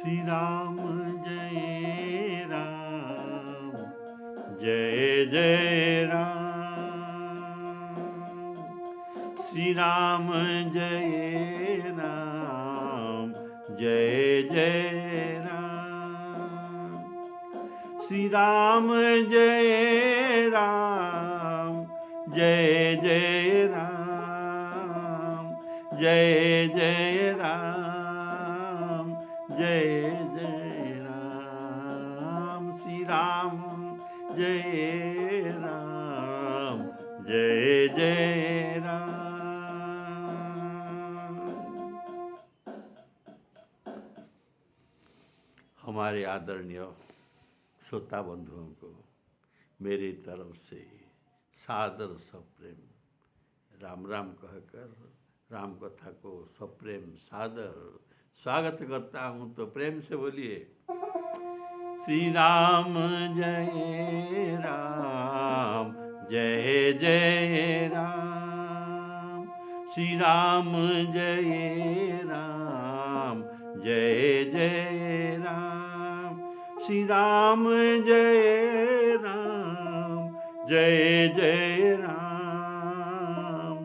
श्री राम जय राम, जय जय राम। श्री राम जय राम, जय जय राम। श्री राम जय राम, जय जय राम, जय जय राम, जय जय राम। श्री राम जय राम, जय जय राम। हमारे आदरणीय श्रोता बंधुओं को मेरी तरफ से सादर सप्रेम राम राम कहकर राम कथा को सप्रेम सादर स्वागत करता हूँ। तो प्रेम से बोलिए श्री राम जय राम, जय जय राम। श्री राम जय राम, जय जय राम। श्री राम जय राम, जय जय राम,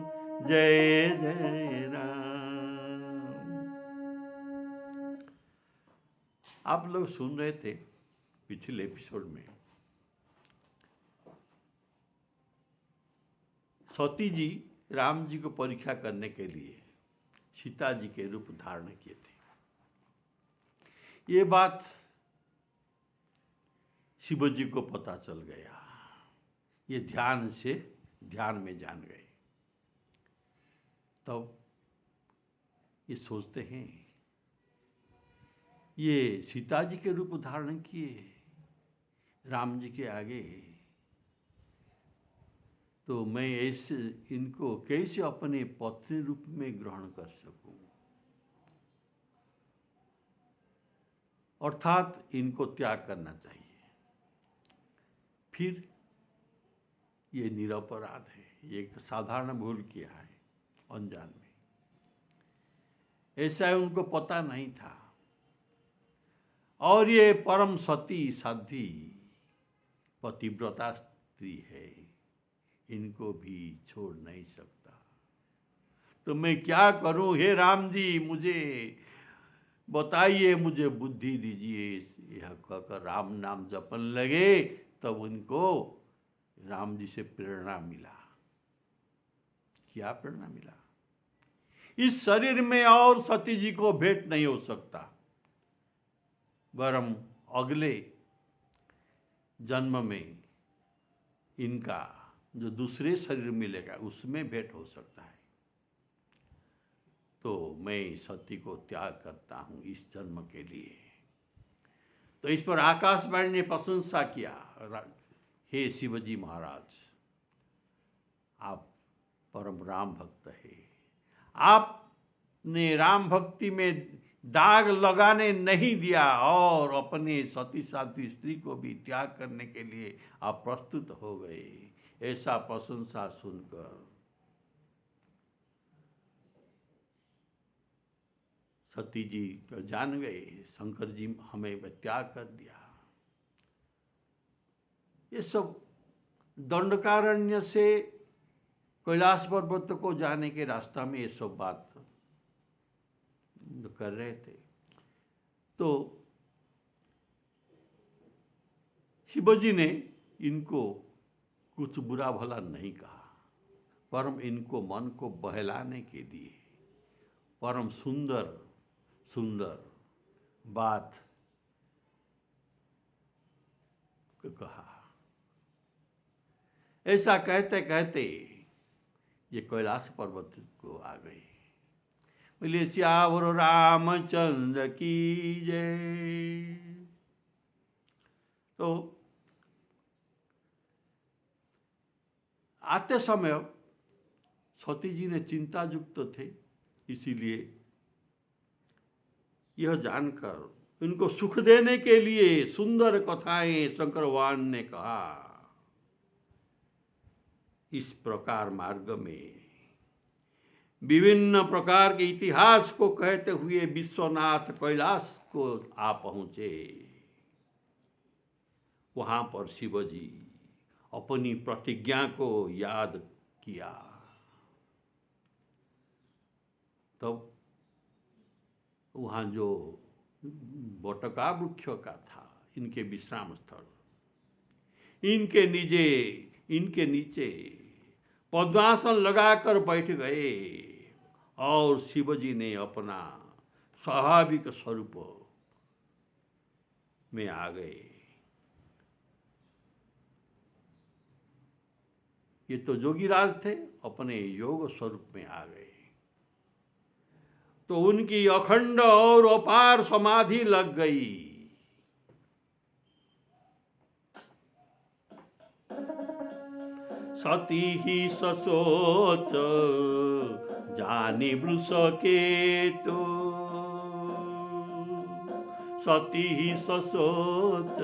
जय जय राम। आप लोग सुन रहे थे पिछले एपिसोड में सती जी राम जी को परीक्षा करने के लिए सीता जी के रूप धारण किए थे। ये बात शिव जी को पता चल गया। ये ध्यान में जान गए। तब ये सोचते हैं ये सीता जी के रूप धारण किए राम जी के आगे, तो मैं ऐसे इनको कैसे अपने पत्नी रूप में ग्रहण कर सकूं। अर्थात इनको त्याग करना चाहिए। फिर ये निरपराध है, ये एक साधारण भूल किया है अनजान में। ऐसा उनको पता नहीं था। और ये परम सती साध्वी पतिव्रता स्त्री है, इनको भी छोड़ नहीं सकता। तो मैं क्या करूं हे राम जी, मुझे बताइए, मुझे बुद्धि दीजिए। यह कहकर राम नाम जपन लगे। तब उनको राम जी से प्रेरणा मिला। क्या प्रेरणा मिला? इस शरीर में और सती जी को भेंट नहीं हो सकता, वरम अगले जन्म में इनका जो दूसरे शरीर मिलेगा उसमें भेंट हो सकता है। तो मैं सती को त्याग करता हूँ इस जन्म के लिए। तो इस पर आकाशवाणी ने प्रशंसा किया, हे शिवजी महाराज, आप परम राम भक्त है। आपने राम भक्ति में दाग लगाने नहीं दिया और अपने सती साध्वी स्त्री को भी त्याग करने के लिए आप प्रस्तुत हो गए। ऐसा प्रशंसा सुनकर सती जी तो जान गए शंकर जी हमें त्याग कर दिया। ये सब दंडकारण्य से कैलाश पर्वत को जाने के रास्ता में ये सब बात कर रहे थे। तो शिवजी ने इनको कुछ बुरा भला नहीं कहा, परम इनको मन को बहलाने के लिए परम सुंदर सुंदर बात कहा। ऐसा कहते कहते ये कैलाश पर्वत को आ गए। बोले सियावर रामचंद्र की जय। तो आते समय सती जी ने चिंता युक्त थे, इसीलिए यह जानकर इनको सुख देने के लिए सुंदर कथाएं शंकर भगवान ने कहा। इस प्रकार मार्ग में विभिन्न प्रकार के इतिहास को कहते हुए विश्वनाथ कैलाश को आ पहुंचे। वहां पर शिवजी अपनी प्रतिज्ञा को याद किया। तब वहां जो बटका वृक्ष का था, इनके विश्राम स्थल, इनके नीचे पद्मासन लगाकर बैठ गए और शिवजी ने अपना स्वाभाविक स्वरूप में आ गए। ये तो जोगीराज थे, अपने योग स्वरूप में आ गए। तो उनकी अखंड और अपार समाधि लग गई। सती ही ससोच जानी वृष केतु, सती ही ससोच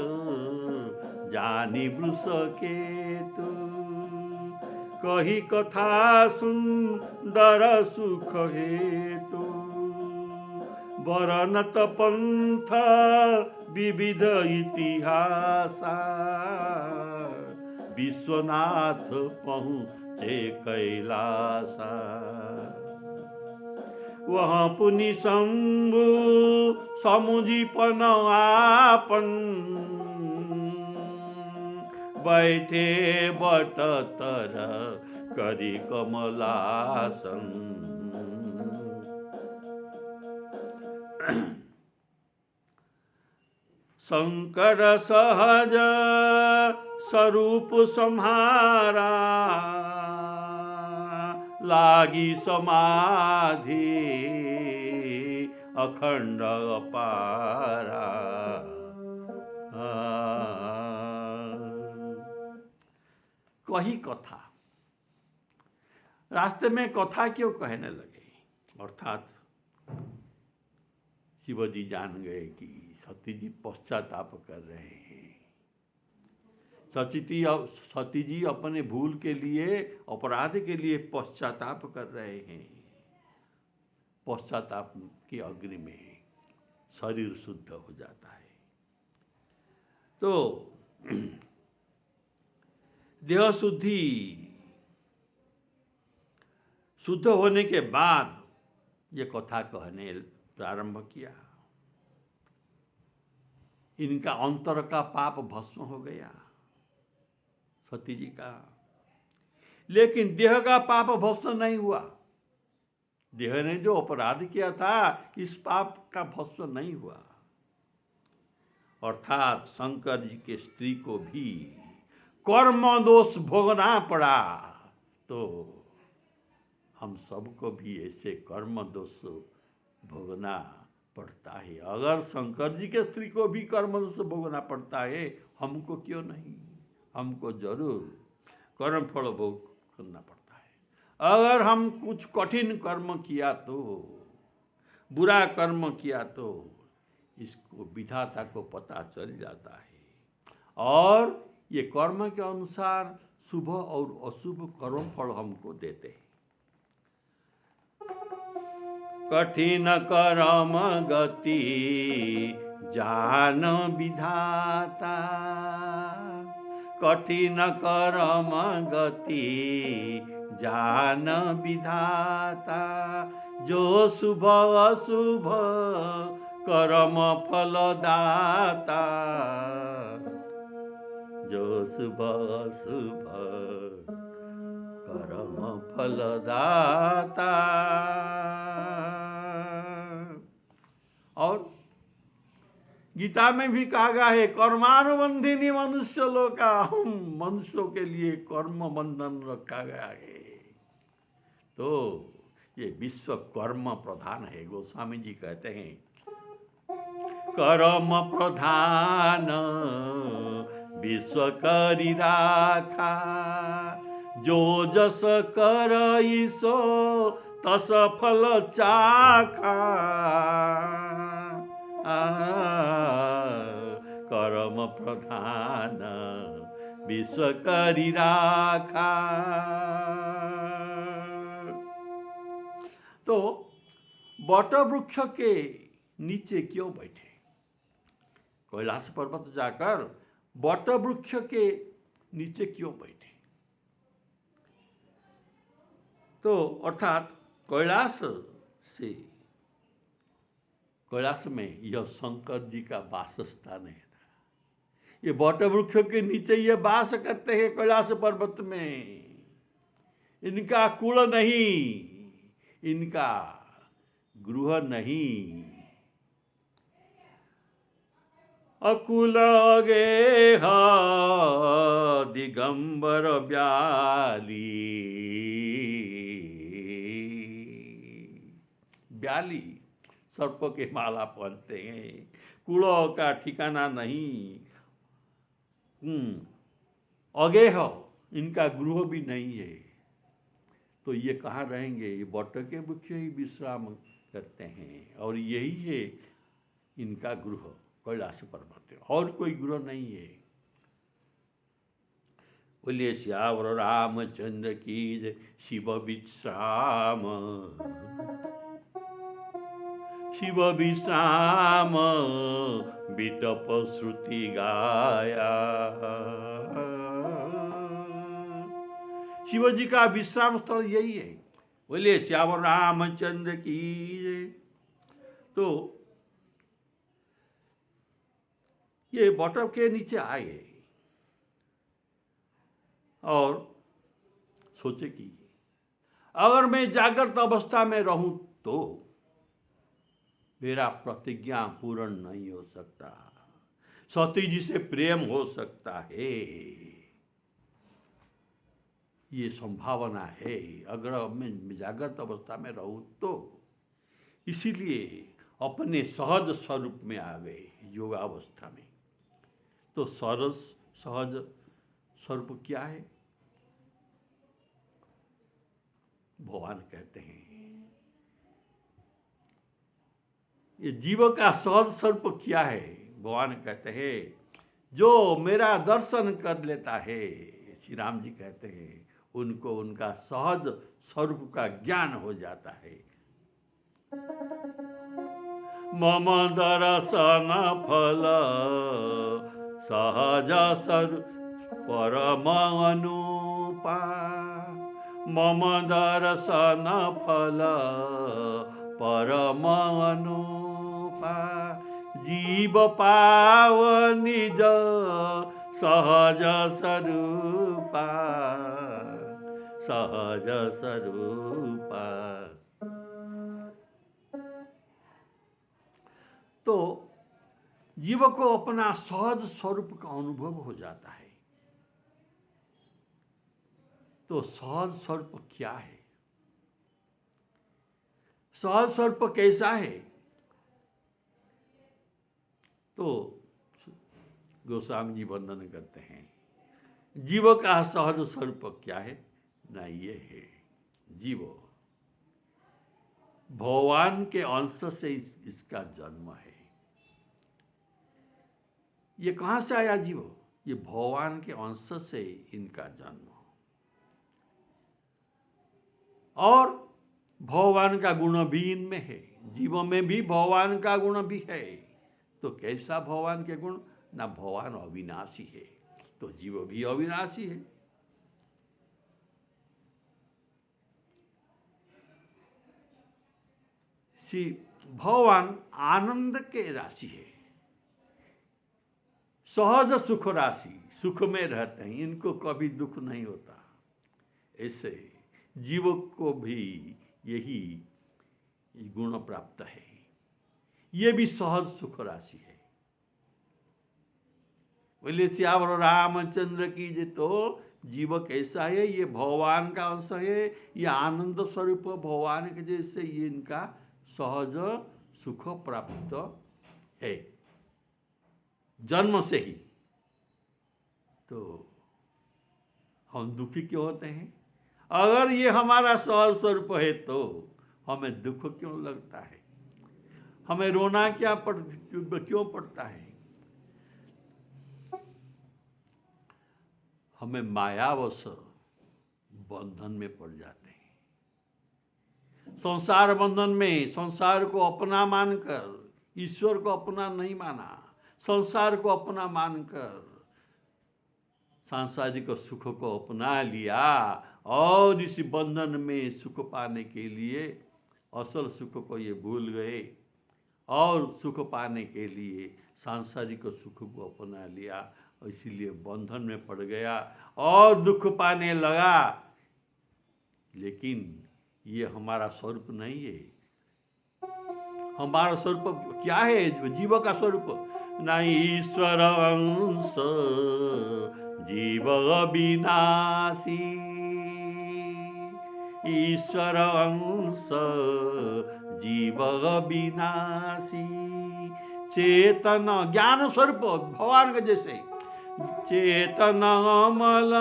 जानी वृष केतु, कही कथा सुंदर सुख हेतु, वर्णत पंथ विविध इतिहासा, विश्वनाथ पहुँचे कैलासा। वहाँ पुनि शंभु समुझीपन आपन, बैठे बट तर करी कमलासन। शंकर सहज स्वरूप सम्हारा, लागी समाधि अखंड अपारा। कही कथा, रास्ते में कथा क्यों कहने लगे? अर्थात शिवजी जान गए कि सती जी पश्चाताप कर रहे हैं। सती जी अपने भूल के लिए, अपराध के लिए पश्चाताप कर रहे हैं। पश्चाताप की अग्नि में शरीर शुद्ध हो जाता है। तो देह शुद्ध होने के बाद ये कथा कहने प्रारंभ किया। इनका अंतर का पाप भस्म हो गया, सती जी का। लेकिन देह का पाप भस्म नहीं हुआ। देह ने जो अपराध किया था, इस पाप का भस्म नहीं हुआ। अर्थात शंकर जी के स्त्री को भी कर्म दोष भोगना पड़ा। तो हम सबको भी ऐसे कर्म दोष भोगना पड़ता है। अगर शंकर जी के स्त्री को भी कर्म दोष भोगना पड़ता है, हमको क्यों नहीं? हमको जरूर कर्म फल भोग करना पड़ता है। अगर हम कुछ कठिन कर्म किया तो, बुरा कर्म किया तो इसको विधाता को पता चल जाता है और ये कर्म के अनुसार शुभ और अशुभ कर्म फल हमको देते हैं। कठिन कर्म गति जान विधाता, कठिन कर्म गति जान विधाता, जो शुभ अशुभ कर्म फलदाता, जो शुभ अशुभ कर्म फलदाता। और गीता में भी कहा गया है, कर्मानुबंधिनी मनुष्य लोका, हम मनुष्यों के लिए कर्म बंधन रखा गया है। तो ये विश्व कर्म प्रधान है। गोस्वामी जी कहते हैं, कर्म प्रधान विश्व करी राखा, जो जस करई सो तस फल चाखा। कर्म प्रधान विश्व करी राखा। बट वृक्ष के नीचे क्यों बैठे? कैलाश पर्वत जाकर बट वृक्ष के नीचे क्यों बैठे? तो अर्थात कैलाश में यह शंकर जी का वास स्थान है। ये बट वृक्ष के नीचे ये वास करते हैं कैलाश पर्वत में। इनका कुल नहीं, इनका गृह नहीं। अकुल गे दिगंबर ब्याली सर्प के माला पहनते हैं। कुलों का ठिकाना नहीं। अगेह इनका गृह भी नहीं है। तो ये कहाँ रहेंगे? ये बट के वृक्ष ही विश्राम करते हैं और यही है इनका गृह कैलाश पर्वत, और कोई गृह नहीं है। बोलिए श्यावर रामचंद्र की जय। शिव विश्राम, शिव विश्राम बिटप श्रुति गाया। शिव जी का विश्राम स्थल यही है। बोलिए श्यावर रामचंद्र की जय। तो ये बटप के नीचे आए और सोचे कि अगर मैं जागृत अवस्था में रहूं तो मेरा प्रतिज्ञा पूर्ण नहीं हो सकता, सती जी से प्रेम हो सकता है, ये संभावना है अगर मैं जागृत अवस्था में रहूं तो। इसीलिए अपने सहज स्वरूप में आ गए योगावस्था में। तो सहज स्वरूप क्या है? भगवान कहते हैं ये जीव का सहज स्वरूप क्या है? भगवान कहते हैं जो मेरा दर्शन कर लेता है, श्री राम जी कहते हैं, उनको उनका सहज स्वरूप का ज्ञान हो जाता है। मम दर्शन फल सहज परम अनुपा। मम दर्शन फल परम अनुपा। जीव पाव निज सहज स्वरूपा, सहज स्वरूपा। तो जीव को अपना सहज स्वरूप का अनुभव हो जाता है। तो सहज स्वरूप क्या है? सहज स्वरूप कैसा है? तो गोस्वामी जी वर्णन करते हैं जीव का सहज स्वरूप क्या है ना, ये है जीव भगवान के अंश से इसका जन्म है। ये कहाँ से आया जीव? ये भगवान के अंश से इनका जन्म। और भगवान का गुण भी इनमें है, जीवों में भी भगवान का गुण भी है। तो कैसा भगवान के गुण? ना भगवान अविनाशी है, तो जीव भी अविनाशी है। श्री भगवान आनंद के राशि है, सहज सुख राशि, सुख में रहते हैं, इनको कभी दुख नहीं होता। ऐसे जीव को भी यही गुण प्राप्त है, ये भी सहज सुख राशि है। बोले श्यावर रामचंद्र की जय। तो जीव कैसा है? ये भगवान का अंश है, ये आनंद स्वरूप भगवान के जैसे ये इनका सहज सुख प्राप्त है जन्म से ही। तो हम दुखी क्यों होते हैं? अगर ये हमारा सहज स्वरूप है तो हमें दुख क्यों लगता है? हमें रोना क्यों पड़ता है? हमें मायावश बंधन में पड़ जाते हैं। संसार बंधन में संसार को अपना मानकर, ईश्वर को अपना नहीं माना, संसार को अपना मानकर सांसारिक सुख को अपना लिया और इस बंधन में सुख पाने के लिए असल सुख को ये भूल गए और सुख पाने के लिए सांसारिक सुख को अपना लिया, इसीलिए बंधन में पड़ गया और दुख पाने लगा। लेकिन ये हमारा स्वरूप नहीं है। हमारा स्वरूप क्या है? जीव का स्वरूप नहीं। ईश्वर अंश जीव अविनाशी, ईश्वर अंश जीव अविनाशी, चेतन ज्ञान स्वरूप भगवान के जैसे, चेतन अमल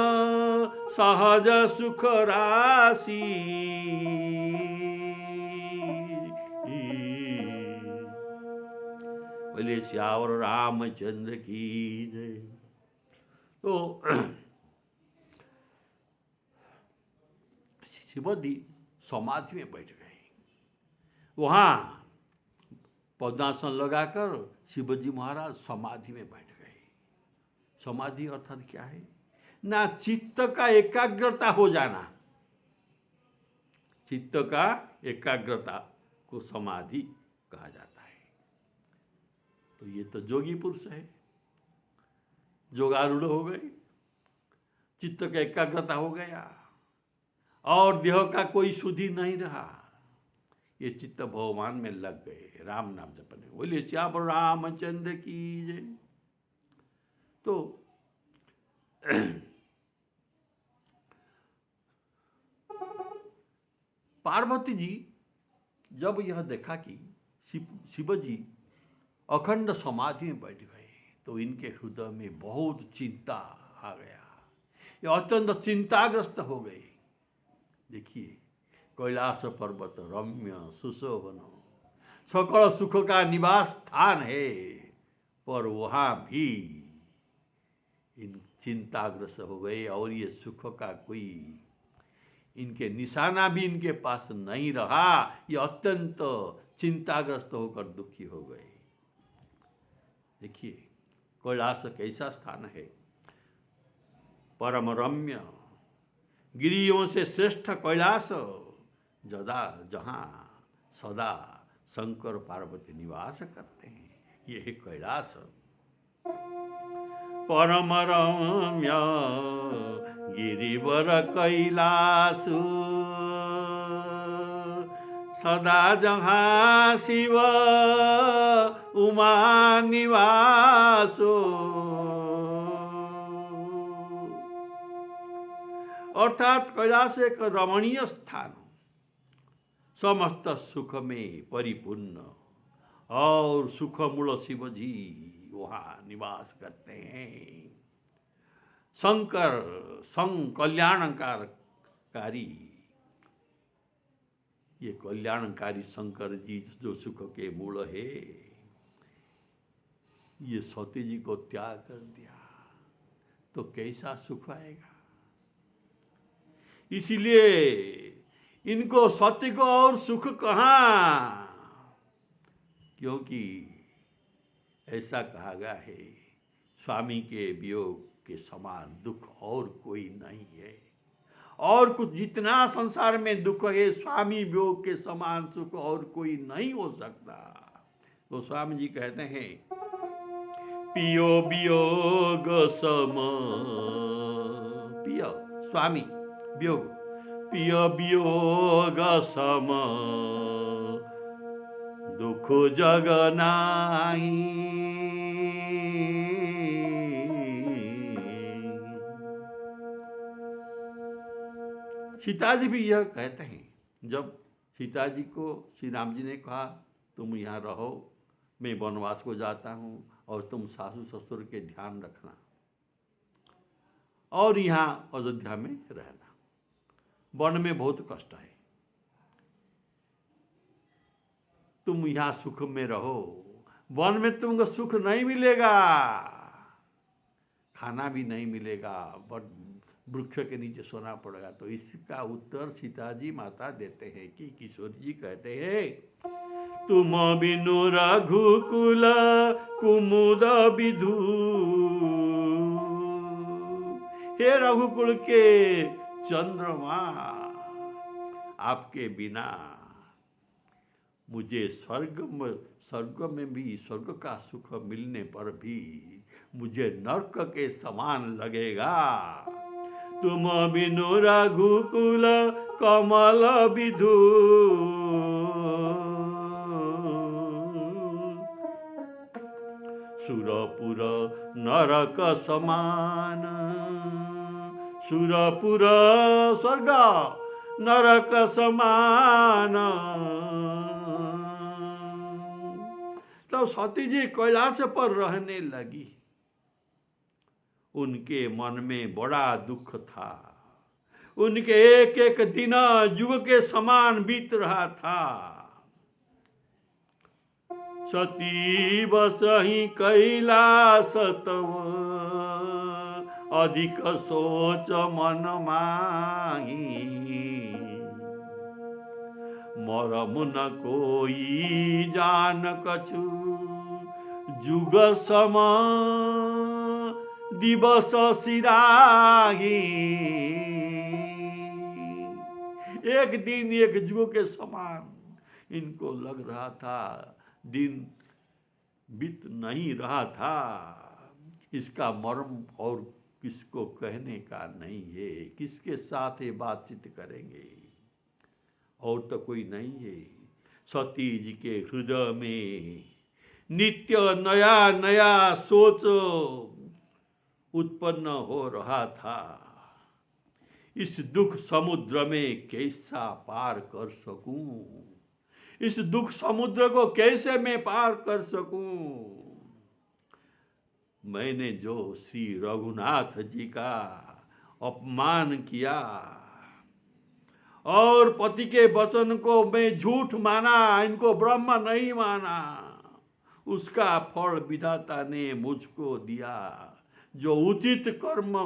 सहज सुख राशि। बोले श्यावर रामचंद्र की जय। तो शिवजी समाधि में बैठ गए। वहाँ पद्मासन लगाकर शिवजी महाराज समाधि में बैठ गए। समाधि अर्थात क्या है? ना चित्त का एकाग्रता हो जाना, चित्त का एकाग्रता को समाधि कहा जाता है। तो ये तो जोगी पुरुष है, जोगारूढ़ हो गए, चित्त का एकाग्रता हो गया और देह का कोई सुधि नहीं रहा। ये चित्त भगवान में लग गए, राम नाम जपने। बोले श्याम रामचंद्र की जय। तो पार्वती जी जब यह देखा कि शिवजी अखंड समाधि में बैठ गए तो इनके हृदय में बहुत चिंता आ गया। ये अत्यंत चिंताग्रस्त हो गए। देखिए, कैलाश पर्वत रम्य सुशोभन सकल सुख का निवास स्थान है, पर वहाँ भी इन चिंताग्रस्त हो गए और ये सुख का कोई इनके निशाना भी इनके पास नहीं रहा। ये अत्यंत चिंताग्रस्त होकर दुखी हो गए। देखिए, कैलाश कैसा स्थान है, परम रम्य, गिरियों से श्रेष्ठ कैलाश, जहाँ सदा शंकर पार्वती निवास करते हैं, ये है कैलाश। परम रम्य गिरिवर कैलासु, सदा जहाँ शिव उमा निवासो। अर्थात कैलाश एक रमणीय स्थान, समस्त सुख में परिपूर्ण और सुखमूल शिव जी वहाँ निवास करते हैं। शंकर कल्याणकारी, ये कल्याणकारी शंकर जी जो सुख के मूल है, ये सती जी को त्याग कर दिया तो कैसा सुख आएगा। इसीलिए इनको सत्य को और सुख कहाँ, क्योंकि ऐसा कहा गया है, स्वामी के वियोग के समान दुख और कोई नहीं है। और कुछ जितना संसार में दुख है, स्वामी वियोग के समान सुख और कोई नहीं हो सकता। तो स्वामी जी कहते हैं, पियो वियोग सम, पियो स्वामी वियोग, पियो वियोग सम दुख जग नाही। सीता जी भी यह कहते हैं, जब सीता जी को श्री राम जी ने कहा तुम यहाँ रहो, मैं वनवास को जाता हूँ और तुम सासू ससुर के ध्यान रखना और यहाँ अयोध्या में रहना, वन में बहुत कष्ट है, तुम यहाँ सुख में रहो, वन में तुमको सुख नहीं मिलेगा, खाना भी नहीं मिलेगा, बट वृक्ष के नीचे सोना पड़ेगा। तो इसका उत्तर सीता जी माता देते हैं कि किशोर जी कहते हैं, तुम बिनु रघुकुल कुमुद विधु। हे रघुकुल के चंद्रमा, आपके बिना मुझे स्वर्ग में भी, स्वर्ग का सुख मिलने पर भी मुझे नरक के समान लगेगा। तुम बिनु रघुकुल कमल विधु। सुरपुर नरक समान, सुरपुर स्वर्ग नरक समान। तो सती जी कैलाश पर रहने लगी। उनके मन में बड़ा दुख था। उनके एक एक दिन जुग के समान बीत रहा था। सती बसहि कैलास तव, अधिक सोच मन माही। मरम न कोई जान कछु, जुग सम दिवस सिराही। एक दिन एक जुग के समान इनको लग रहा था, दिन बीत नहीं रहा था। इसका मर्म और किसको कहने का नहीं है। किसके साथ ये बातचीत करेंगे, और तो कोई नहीं है। सती जी के हृदय में नित्य नया नया सोच उत्पन्न हो रहा था। इस दुख समुद्र में कैसा पार कर सकूं, इस दुख समुद्र को कैसे मैं पार कर सकूं। मैंने जो श्री रघुनाथ जी का अपमान किया और पति के वचन को मैं झूठ माना, इनको ब्रह्म नहीं माना, उसका फल विधाता ने मुझको दिया। जो उचित कर्म,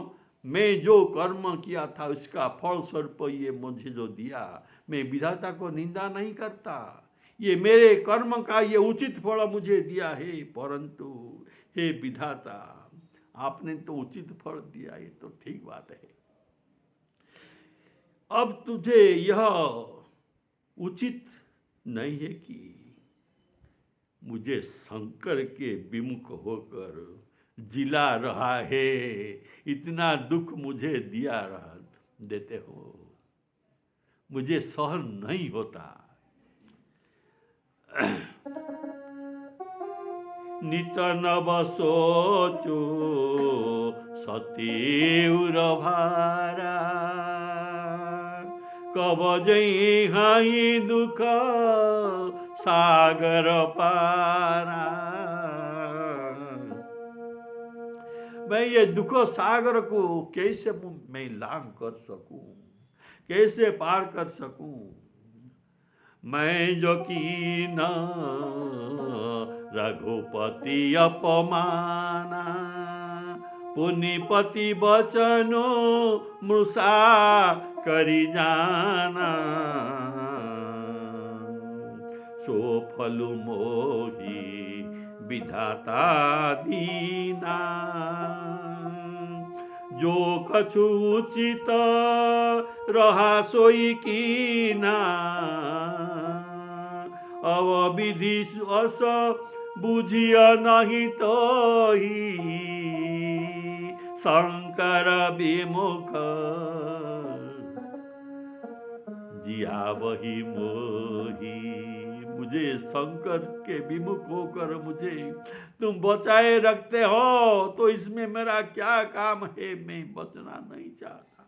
मैं जो कर्म किया था उसका फल स्वरूप ये मुझे जो दिया, मैं विधाता को निंदा नहीं करता। ये मेरे कर्म का ये उचित फल मुझे दिया है। परंतु हे विधाता, आपने तो उचित फल दिया, ये तो ठीक बात है। अब तुझे यह उचित नहीं है कि मुझे शंकर के विमुख होकर जिला रहा है, इतना दुख मुझे देते हो, मुझे सहन नहीं होता। नित नव सोचो सतीउर भारा, कब जई हाई दुख सागर पारा। मैं ये दुख सागर को कैसे मैं लांघ कर सकूं, कैसे पार कर सकूं। मैं जो कीना रघुपति अपमाना, पुनिपति बचनो मृषा करी जाना। सो फलु मोही विधाता दीना, जो कछु उचित रहा सोई कीना। अब विधि अस बुझिया नहीं तो ही, शंकर विमुख जिया वही मोही। मुझे शंकर के विमुख होकर मुझे तुम बचाए रखते हो, तो इसमें मेरा क्या काम है। मैं बचना नहीं चाहता।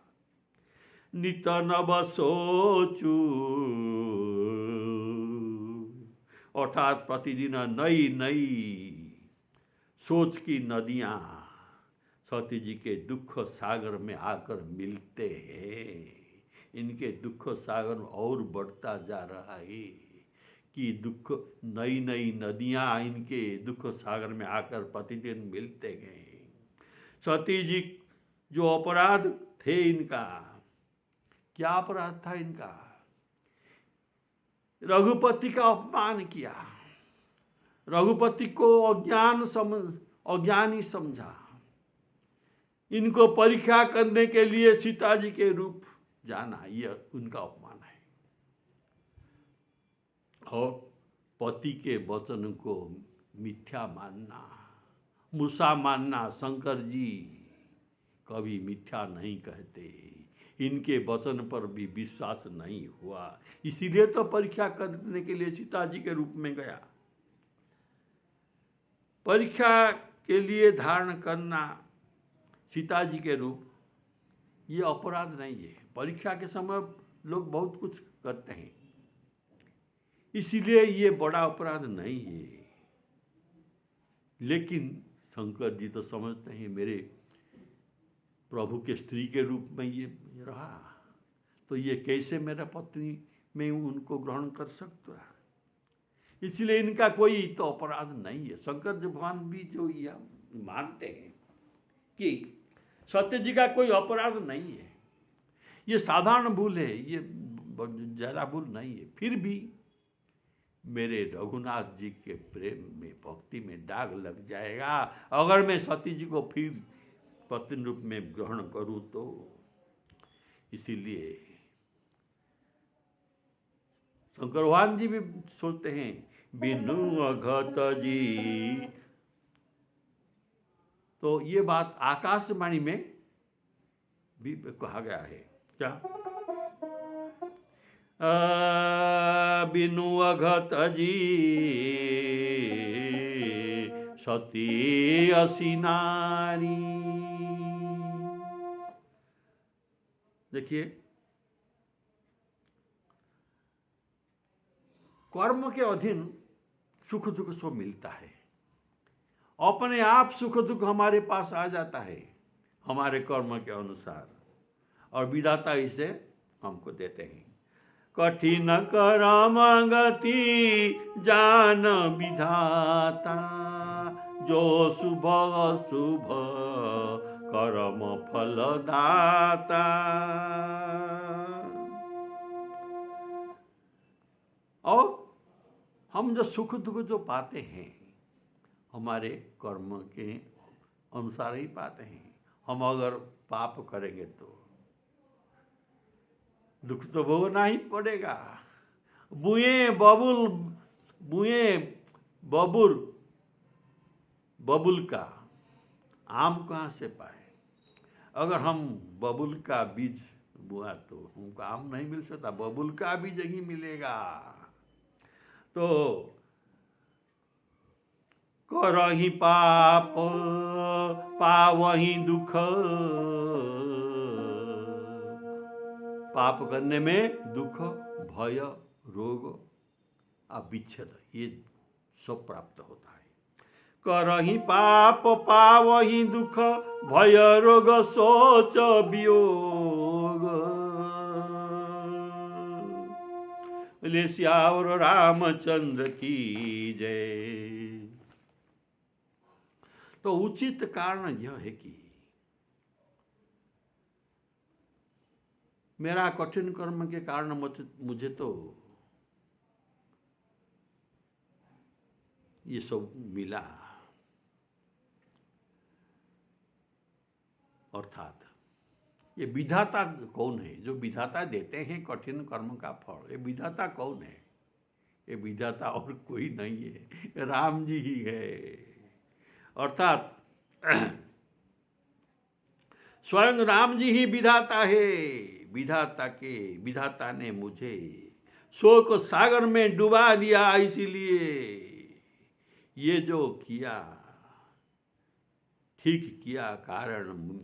नित नव सोचू, अर्थात प्रतिदिन नई नई सोच की नदियां सती जी के दुख सागर में आकर मिलते हैं। इनके दुख सागर और बढ़ता जा रहा है कि दुख, नई नई नदियां इनके दुख सागर में आकर प्रतिदिन मिलते गए। सती जी जो अपराध थे इनका, क्या अपराध था इनका? रघुपति का अपमान किया, रघुपति को अज्ञानी समझा, इनको परीक्षा करने के लिए सीता जी के रूप जाना, यह उनका अपमान है। और पति के वचन को मिथ्या मानना, मूसा मानना। शंकर जी कभी मिथ्या नहीं कहते, इनके वचन पर भी विश्वास नहीं हुआ, इसीलिए तो परीक्षा करने के लिए सीता जी के रूप में गया। परीक्षा के लिए धारण करना सीता जी के रूप, ये अपराध नहीं है। परीक्षा के समय लोग बहुत कुछ करते हैं, इसीलिए ये बड़ा अपराध नहीं है। लेकिन शंकर जी तो समझते हैं मेरे प्रभु के स्त्री के रूप में ये रहा, तो ये कैसे मेरा पत्नी में उनको ग्रहण कर सकता है, इसलिए इनका कोई तो अपराध नहीं है। शंकर भगवान भी जो यह मानते हैं कि सत्य जी का कोई अपराध नहीं है, ये साधारण भूल है, ये ज़्यादा भूल नहीं है, फिर भी मेरे रघुनाथ जी के प्रेम में, भक्ति में दाग लग जाएगा अगर मैं सती जी को फिर पत्नी रूप में ग्रहण करूं तो। इसीलिए शंकर भगवान जी भी सोचते हैं बिनु अघत जी। तो ये बात आकाशवाणी में भी कहा गया है, क्या? बिनु अघत जी सती असी नारी। देखिए, कर्म के अधीन सुख दुख सब मिलता है, अपने आप सुख दुख हमारे पास आ जाता है हमारे कर्म के अनुसार, और विधाता इसे हमको देते हैं। कठिन कर्म गति जान विधाता, जो शुभ अशुभ कर्म फल दाता। और हम जो सुख दुख जो पाते हैं हमारे कर्म के अनुसार ही पाते हैं। हम अगर पाप करेंगे तो दुख तो भोगना ही पड़ेगा। बुए बबुल का आम कहाँ से पाए? अगर हम बबुल का बीज बोआ तो हमको आम नहीं मिल सकता, बबुल का बीज ही मिलेगा। तो करहि पाप पावहि दुख, पाप करने में दुख, भय, रोग, विच्छेद, ये सब प्राप्त होता है। करहि पाप पावहि दुख, भय रोग सोच वियोग। बोले श्यावर रामचंद्र की जय। तो उचित कारण यह है कि मेरा कठिन कर्म के कारण मुझे तो ये सब मिला, अर्थात ये विधाता कौन है? जो विधाता देते हैं कठिन कर्म का फल, ये विधाता कौन है? ये विधाता और कोई नहीं है, राम जी ही है। अर्थात स्वयं राम जी ही विधाता है। विधाता ने मुझे शोक सागर में डुबा दिया, इसीलिए ये जो किया ठीक किया। कारण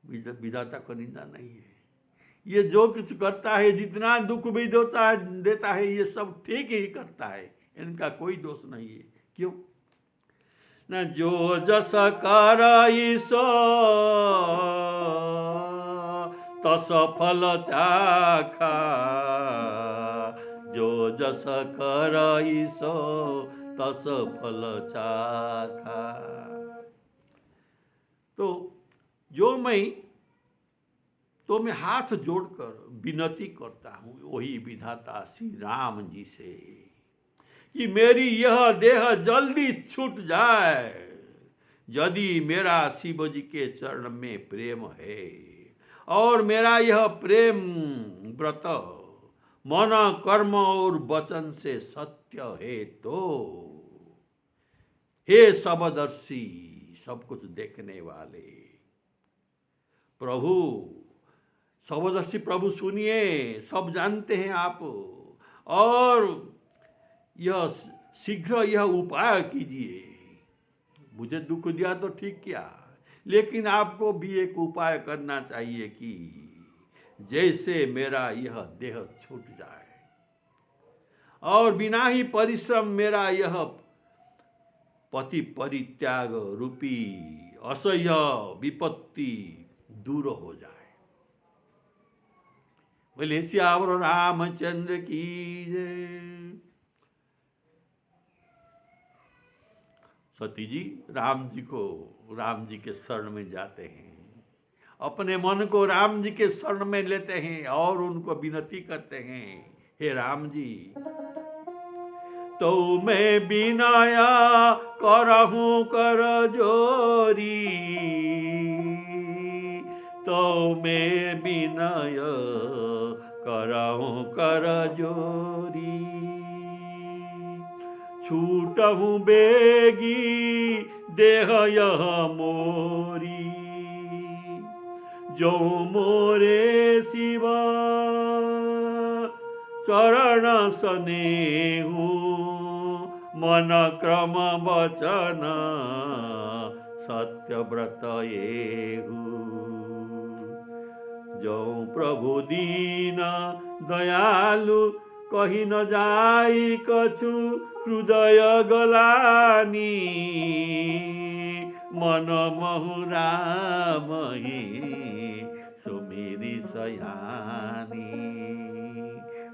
विधाता को निंदा नहीं है। ये जो कुछ करता है, जितना दुख भी देता है, ये सब ठीक ही करता है, इनका कोई दोष नहीं है। क्यों? न जो जस करई सो तस फल चाखा, जो जस करई सो तस फल चाखा। तो मैं हाथ जोड़कर विनती करता हूँ वही विधाता श्री राम जी से कि मेरी यह देह जल्दी छूट जाए। यदि मेरा शिव जी के चरण में प्रेम है और मेरा यह प्रेम व्रत मन कर्म और वचन से सत्य है तो हे सबदर्शी, सब कुछ देखने वाले प्रभु, सबदर्शी प्रभु सुनिए, सब जानते हैं आप, और यह शीघ्र यह उपाय कीजिए। मुझे दुख दिया तो ठीक किया, लेकिन आपको भी एक उपाय करना चाहिए कि जैसे मेरा यह देह छूट जाए और बिना ही परिश्रम मेरा यह पति परित्याग रूपी असह्य विपत्ति दूर हो जाए। बोले श्यावर रामचंद्र की जय। सती जी राम जी के शरण में जाते हैं, अपने मन को राम जी के शरण में लेते हैं और उनको विनती करते हैं, हे राम जी, तो मैं बिनाया करहूं कर जोरी, तो मैं बिनय करहूं कर जोरी, छूटहूं बेगी देह यह मोरी, जो मोरे शिव चरण स्नेहु, मन क्रम वचन सत्य व्रत एहु, जो प्रभु दीन दयालु कही न जाई कछु, हृदय गलानी मन महु राम ही सुमेरी सयानी।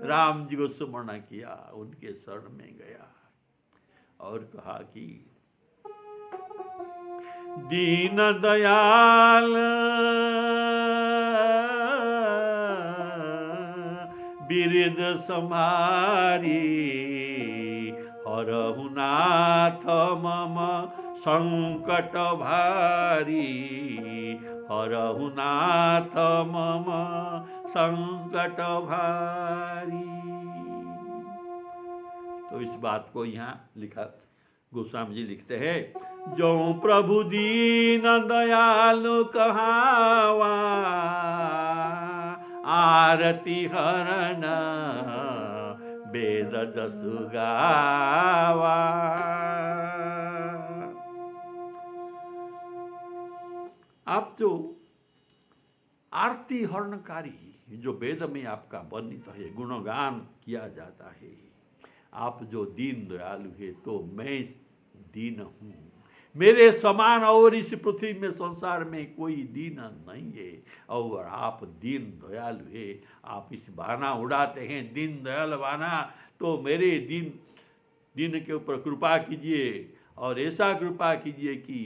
राम जी को स्मरण किया, उनके शरण में गया और कहा कि दीन दयाल बिरद समारी, हरहु नाथ मम संकट भारी, हरहु नाथ मम संकट भारी। तो इस बात को यहाँ लिखा, गोस्वामी जी लिखते हैं, जो प्रभु दीन दयालु कहावा, आरती हरण वेद जसु गावा। आप जो आरती हरणकारी, जो वेद में आपका वर्णित है, गुणगान किया जाता है, आप जो दीन दयालु है, तो मैं दीन हूँ, मेरे समान और इस पृथ्वी में संसार में कोई दीन नहीं है, और आप दीन दयालु है, आप इस बाना उड़ाते हैं दीन दयाल बाना, तो मेरे दीन के ऊपर कृपा कीजिए और ऐसा कृपा कीजिए कि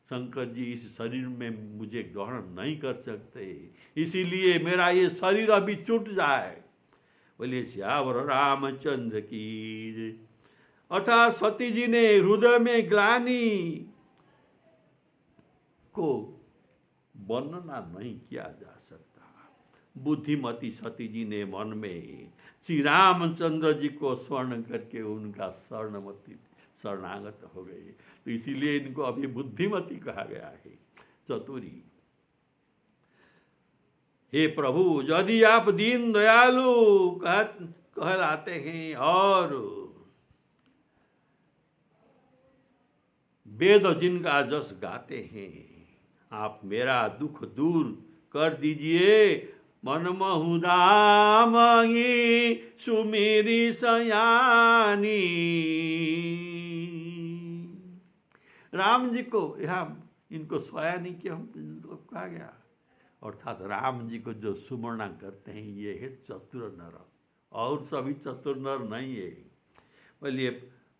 शंकर जी इस शरीर में मुझे ग्रहण नहीं कर सकते, इसीलिए मेरा ये शरीर अभी छूट जाए। बोले श्यावर रामचंद्र की। अर्थात सती जी ने हृदय में ग्लानि को वर्णना नहीं किया जा सकता। बुद्धिमती सती जी ने मन में श्री रामचंद्र जी को स्मरण करके उनका शरणागत हो गए, तो इसीलिए इनको अभी बुद्धिमती कहा गया है, चतुरी। हे प्रभु, यदि आप दीन दयालु कहलाते हैं और वेद जिनका जस गाते हैं, आप मेरा दुख दूर कर दीजिए। मन महु राम ही सुमेरी सयानी। राम जी को यहाँ इनको सयानी के हम कहा गया, अर्थात राम जी को जो सुमरणा करते हैं ये है चतुर नर, और सभी चतुर नर नहीं है।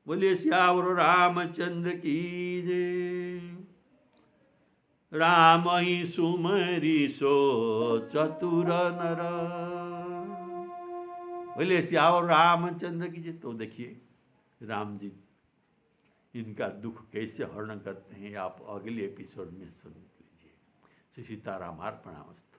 बोलिए श्यावर रामचंद्र की जय। राम ही सुमरी सो चतुर नर। बोले सियावर रामचंद्र की जय। तो देखिए राम जी इनका दुख कैसे हरण करते हैं, आप अगले एपिसोड में सुन लीजिए। श्री सीताराम अर्पणामस्तु।